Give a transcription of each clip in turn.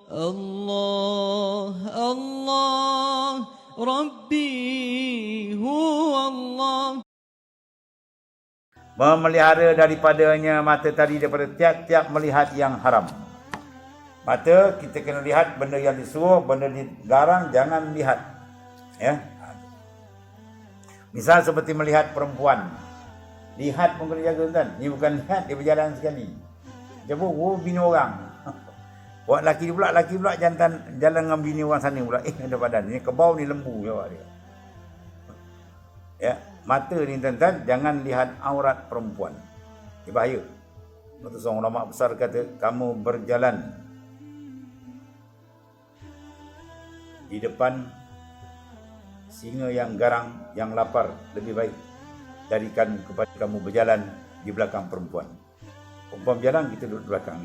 الله الله ربي هو الله. Memelihara daripadanya mata tadi daripada tiap-tiap melihat yang haram. Mata kita kena lihat benda yang disuruh, benda dilarang jangan lihat. Ya. Misal seperti melihat perempuan. Lihat pun kena jaga kan. Ni bukan lihat, dia berjalan sekali. Jabuk bini orang. Buat laki pula jantan jalan dengan bini orang sana pula. Ada badan ni kebau ni lembu jawab dia. Ya, mata ni tuan-tuan jangan lihat aurat perempuan. Ini bahaya. Betul seorang ulama besar kata, kamu berjalan di depan singa yang garang, yang lapar lebih baik darikan kepada kamu berjalan di belakang perempuan. Perempuan berjalan, kita duduk di belakang.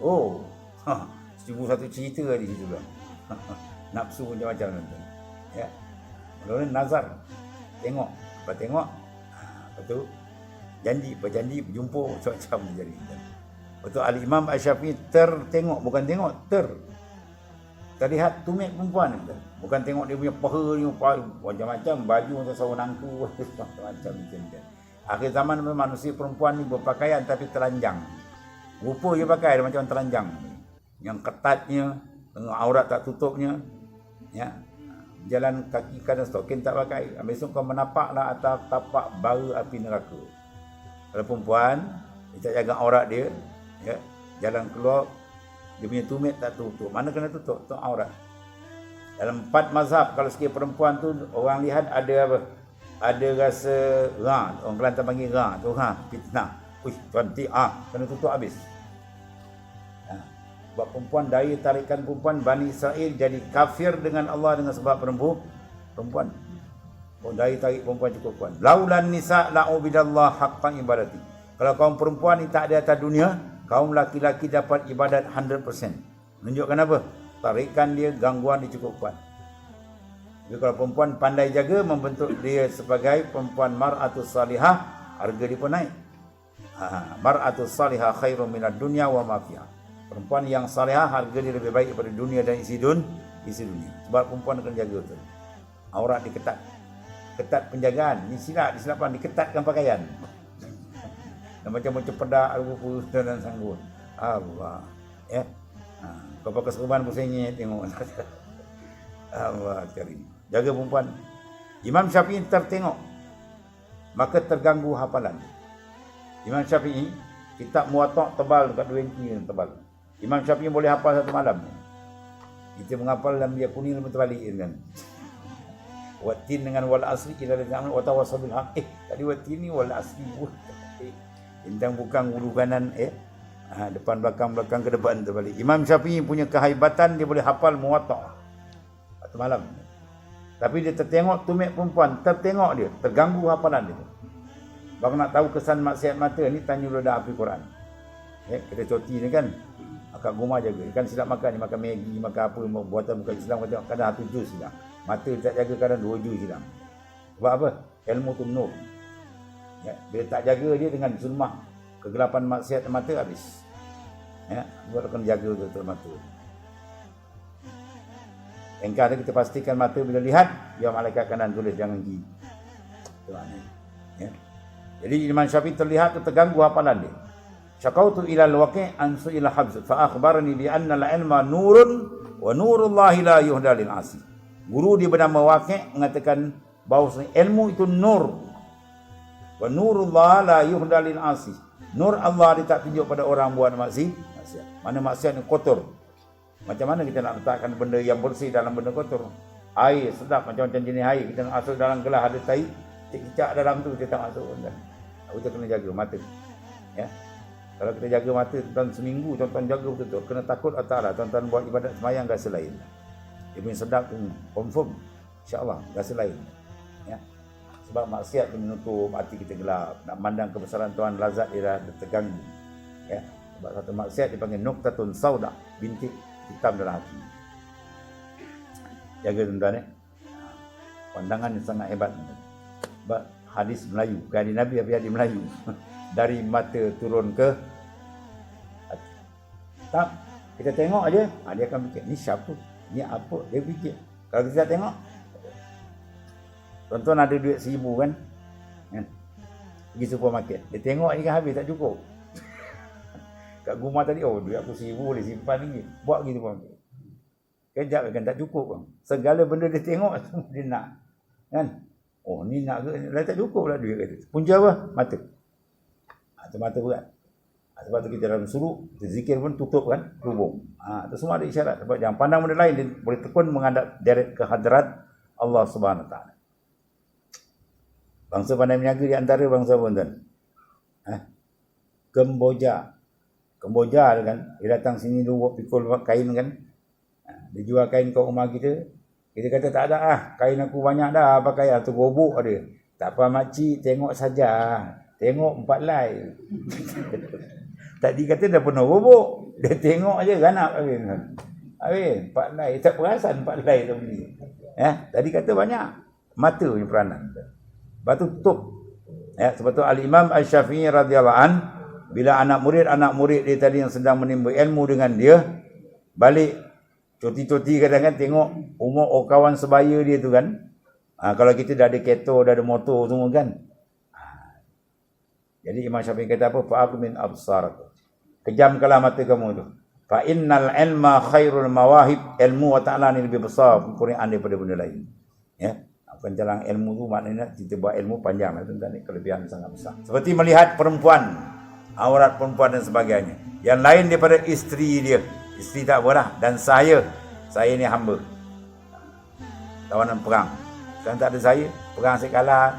Oh, satu cerita di situ lah. Nafsu macam-macam tuan-tuan. Ya. Lalu nazar. Tengok, lepas tengok, lepas tu janji, berjumpa macam-macam jadi. Lepas tu Al-Imam Asy-Syafi'i tertengok, bukan tengok, terlihat tumit perempuan ni. Bukan tengok dia punya paha ni, macam-macam, baju macam sawan nangku, macam-macam. Akhir zaman manusia perempuan ni berpakaian tapi telanjang. Rupa dia pakai macam telanjang. Yang ketatnya, aurat tak tutupnya, ya. Jalan kaki kanan stokin tak pakai. Besok kau menapaklah atas tapak bara api neraka. Kalau perempuan, dia tak jaga aurat dia, ya, jalan keluar, dia punya tumit tak tutup. Mana kena tutup? Tutup aurat. Dalam 4 mazhab, kalau sekiranya perempuan tu, orang lihat ada apa? Ada rasa orang Kelantan panggil tu fitnah. Tuan kena tutup habis. Sebab perempuan, daya tarikan perempuan Bani Israel jadi kafir dengan Allah dengan sebab perempuan. Daya tarik perempuan cukup kuat. Laulan nisa la'ubidallah haqqan ibadati. Kalau kaum perempuan ni tak ada atas dunia, kaum laki-laki dapat ibadat 100%. Menunjukkan apa? Tarikan dia, gangguan dia cukup kuat. Jadi kalau perempuan pandai jaga, membentuk dia sebagai perempuan mar'atus salihah, harga dia pun naik. Mar'atus salihah khairun minad dunya wa ma fiha. Perempuan yang salihah harga dia lebih baik daripada dunia dan isi dunia. Sebab perempuan kena jaga betul. Aurat diketat. Ketat penjagaan. Ni disilapan diketatkan pakaian. Dan macam-macam pedak rupa dan sanggut. Allah. Ya. Kau pakai serban pun sengit tengok. Allah karim. Jaga perempuan. Imam Syafi'i tertengok, maka terganggu hafalan. Imam Syafi'i kitab Muwatta' tebal dekat 2 inci tebal. Imam Syafi'i boleh hafal satu malam. Kita menghafal dalam dia kuning lebih terbalik kan. Watin dengan wal asri ila zaman wa tawassabil haq. Tadi watin ni wal asri. Bintang bukan hulu kanan depan belakang ke depan terbalik. Imam Syafi'i punya kehaibatan, dia boleh hafal Muwatta' satu malam. Tapi dia tertengok tumit perempuan, tertengok dia, terganggu hafalan dia. Bang nak tahu kesan maksiat mata ni, tanya dulu dah api Quran. Kita coti ni kan, akak rumah jaga. Kan silap makan ni, makan Maggi, makan apa, buatan bukan Islam, kadang 1 juz hilang. Mata tak jaga, kadang 2 juz hilang. Sebab apa? Ilmu tu nur. Bila tak jaga dia dengan zulmah, kegelapan maksiat mata habis. Buat kena jaga betul mata. Engkau kita pastikan mata bila lihat, biar malaikat kanan tulis jangan pergi. Jadi Imam Syafi'i terlihat tu terganggu hafalan dia. Syakautu ilal waqi' an su'ila habs fa akhbarani bi anna al-ilma nurun wa nurullahi la yuhda lil 'asi. Guru dia bernama Waqi' mengatakan bahawa ilmu itu nur. Wa nurullah la yuhda lil 'asi. Nur Allah dia tak tunjuk pada orang buat maksiat. Mana maksiat ni kotor. Macam mana kita nak letakkan benda yang bersih dalam benda kotor? Air sedap, macam-macam jenis air. Kita nak masuk dalam gelas ada tai, cicak dalam tu kita tak masuk. Kita kena jaga mata. Ya. Kalau kita jaga mata tuan seminggu, tuan jaga betul-betul. Kena takut Allah Ta'ala. Tuan buat ibadat semayang rasa lain. Dia punya sedap tu confirm. InsyaAllah rasa lain. Ya. Sebab maksiat tu menutup hati kita gelap. Nak mandang kebesaran Tuhan, lazat dia dah terganggu. Ya. Sebab satu maksiat dipanggil nuktatun sauda, bintik hitam dalam hati. Jaga tuan-tuan. Pandangan yang sangat hebat. Sebab hadis Melayu, bukan hadis Nabi, tapi hadis Melayu. Dari mata turun ke hati. Tak, Kita tengok aja, dia akan fikir, ni siapa? Ni apa? Dia fikir. Kalau kita tengok, tuan-tuan ada duit 1,000 kan? Pergi supermarket. Dia tengok ni kan habis, tak cukup. Kat rumah tadi, duit aku 1,000 boleh simpan lagi. Buat pergi supermarket. Kejap kan tak cukup kan. Segala benda dia tengok, dia nak. Kan? Ni nak ke? Dah tak cukup lah duit kata. Punca apa? Mata. Itu mata berat. Sebab tu kita dalam suluk, zikir pun tutup kan, hubung. Itu semua ada isyarat. Sebab jangan pandang benda lain, dia boleh tekun menghadap direct ke hadrat Allah Subhanahu Wa Taala. Bangsa pandai meniaga di antara bangsa apa tuan? Kemboja. Kemboja kan, dia datang sini dulu pikul kain kan. Dia jual kain kat rumah kita. Kita kata tak ada kain aku banyak dah pakai tu gobok ada. Tak apa makcik, tengok saja. Tengok 4 lai. Tadi kata dah penuh bubuk. Dia tengok aja ganap habis. Habis 4 lai. Tak perasan 4 lai tu beli. Tadi kata banyak. Mata punya peranan. Batu tutup. Sebab tu Al-Imam Asy-Syafi'i radhiyallahu an, bila anak murid dia tadi yang sedang menimba ilmu dengan dia, balik cuti-cuti kadang-kadang tengok umur kawan sebaya dia tu kan. Kalau kita dah ada kereta, dah ada motor semua kan. Jadi Imam Syafi'i kata apa? Fa'aq min absar. Kejamkanlah mata kamu tu. Fa innal ilma khairul mawahib. Ilmu wa ta'ala ni lebih besar Quran daripada benda lain. Bukan jalan ilmu tu maknanya kita buat ilmu panjang lah tuan-tuan, ni kelebihan sangat besar. Seperti melihat perempuan, aurat perempuan dan sebagainya. Yang lain daripada isteri dia. Isteri tak apalah. Dan saya ni hamba. Tawanan perang. Sekarang tak ada saya, perang saya kalah.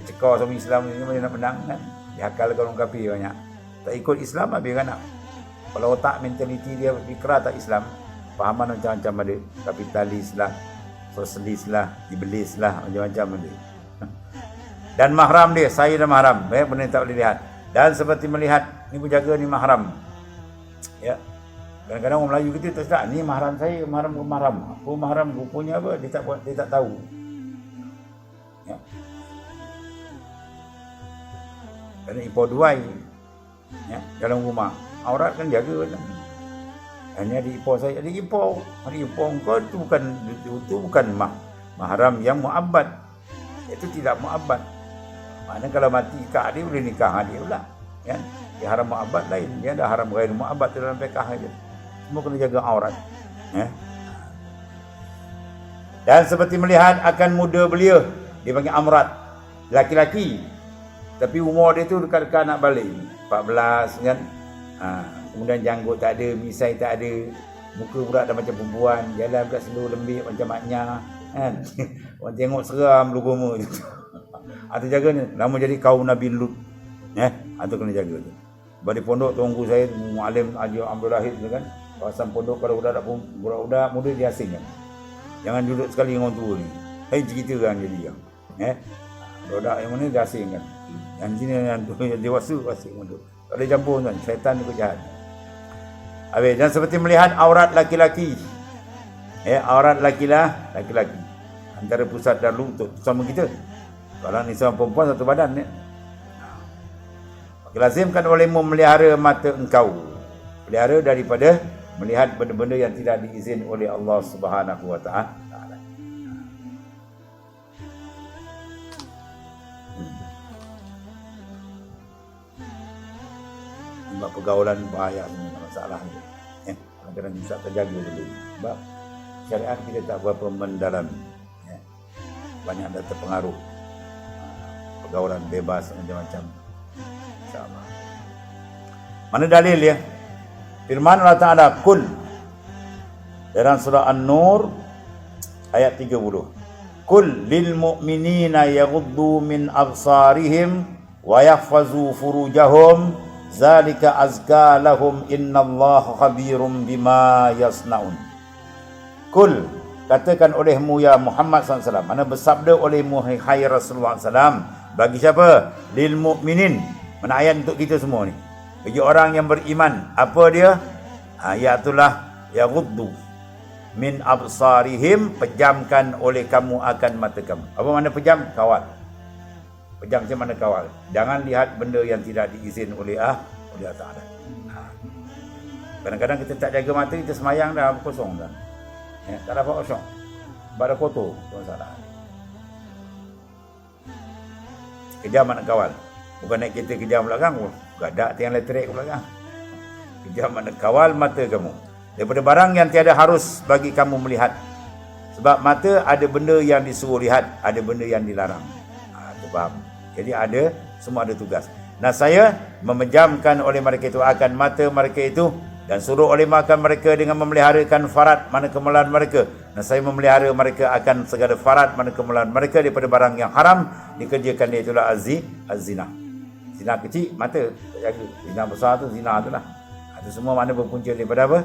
Cekor sama Islam ni mana nak menang kan. Dihakalkan orang kafir banyak. Tak ikut Islam habis kan nak. Kalau otak mentaliti dia fikra tak Islam, fahaman macam-macam ada. Kapitalis lah, sosialis lah, iblis lah, macam-macam ada. Dan mahram dia, saya dan mahram. Benda tak boleh lihat. Dan seperti melihat, ni berjaga ni mahram. Ya. Kadang-kadang orang Melayu kita tak, ni mahram saya, mahram ke mahram. Apa mahram, rupanya apa, dia tak tahu. Ya. Kerana impor duai dalam rumah. Aurat kan jaga kan. Hanya di impor saya, ada impor kau itu bukan mahram yang muabbad. Itu tidak muabbad. Maknanya kalau mati nikah dia boleh nikah dia pula. Kan? Dia haram muabbad lain, dia ada haram ghair muabbad dalam fiqh dia. Semua kena jaga aurat. Dan seperti melihat akan muda belia, dia panggil amrat. Laki-laki tapi umur dia tu dekat-dekat nak balik 14 kan. Kemudian janggut tak ada, misai tak ada, muka pula dah macam perempuan, jalan pula slow lembik macam maknya kan. Orang tengok seram luguma tu. Atau jaga ni, lama jadi kaum Nabi Lut. Atau kena jaga tu. Badi pondok tunggu saya mualim Haji Abdul Rahid tu kan. Kawasan pondok kalau budak muda dia asing kan. Jangan duduk sekali dengan orang tua ni. Cerita kan jadi yang. Budak yang mana dia asing kan. Yang sini yang dewasa asing pondok. Tak boleh campur kan, syaitan itu jahat. Habis, dan seperti melihat aurat laki-laki. Aurat laki-laki. Antara pusat dan lutut sama kita. Kalau ni sama perempuan satu badan ni. Lazimkan olehmu memelihara mata engkau. Pelihara daripada melihat benda-benda yang tidak diizin oleh Allah Subhanahu Wa Taala. Sebab pergaulan bahaya semua masalah ni. Kadang-kadang bisa terjaga dulu. Sebab syariat kita tak berapa mendalam. Banyak dah terpengaruh. Pergaulan bebas macam-macam. Sama. Mana dalil ya? Firman Allah Ta'ala, Kul. Dalam surah An-Nur ayat 30. Kul lil mu'minina yaghuddu min absarihim wa yahfazu furujahum zalika azka lahum innallaha khabirum bima yasnaun. Kul, katakan olehmu ya Muhammad SAW, mana bersabda olehmu hai Rasulullah SAW, bagi siapa? Lil mu'minin. Mana ayat untuk kita semua ni? Bagi orang yang beriman. Apa dia? Ayatulah yaghuddu min absarihim, pejamkan oleh kamu akan mata kamu. Apa makna pejam? Kawal. Pejam macam mana kawal? Jangan lihat benda yang tidak diizin oleh Allah Ta'ala. Kadang-kadang kita tak jaga mata, kita semayang dah kosong dah. Ya, tak dapat kosong. Sebab ada kotor, tu masalah. Kejam nak kawal. Bukan naik kereta kejam belakang, gadak tiang elektrik belakang. Kejam nak kawal mata kamu. Daripada barang yang tiada harus bagi kamu melihat. Sebab mata ada benda yang disuruh lihat, ada benda yang dilarang. Tu faham. Jadi semua ada tugas. Nah, saya memejamkan oleh mereka itu akan mata mereka itu dan suruh oleh makan mereka dengan memeliharakan farat mana kemulaan mereka. Dan saya memelihara mereka akan segala farat mana kemulaan mereka daripada barang yang haram dikerjakan, dia itulah az-zina. Zina kecil mata tak jaga. Zina besar tu zina itulah. Itu semua mana berpunca daripada apa?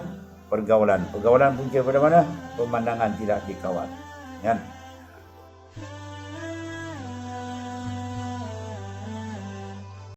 Pergaulan. Pergaulan punca pada mana? Pemandangan tidak dikawal. Kan?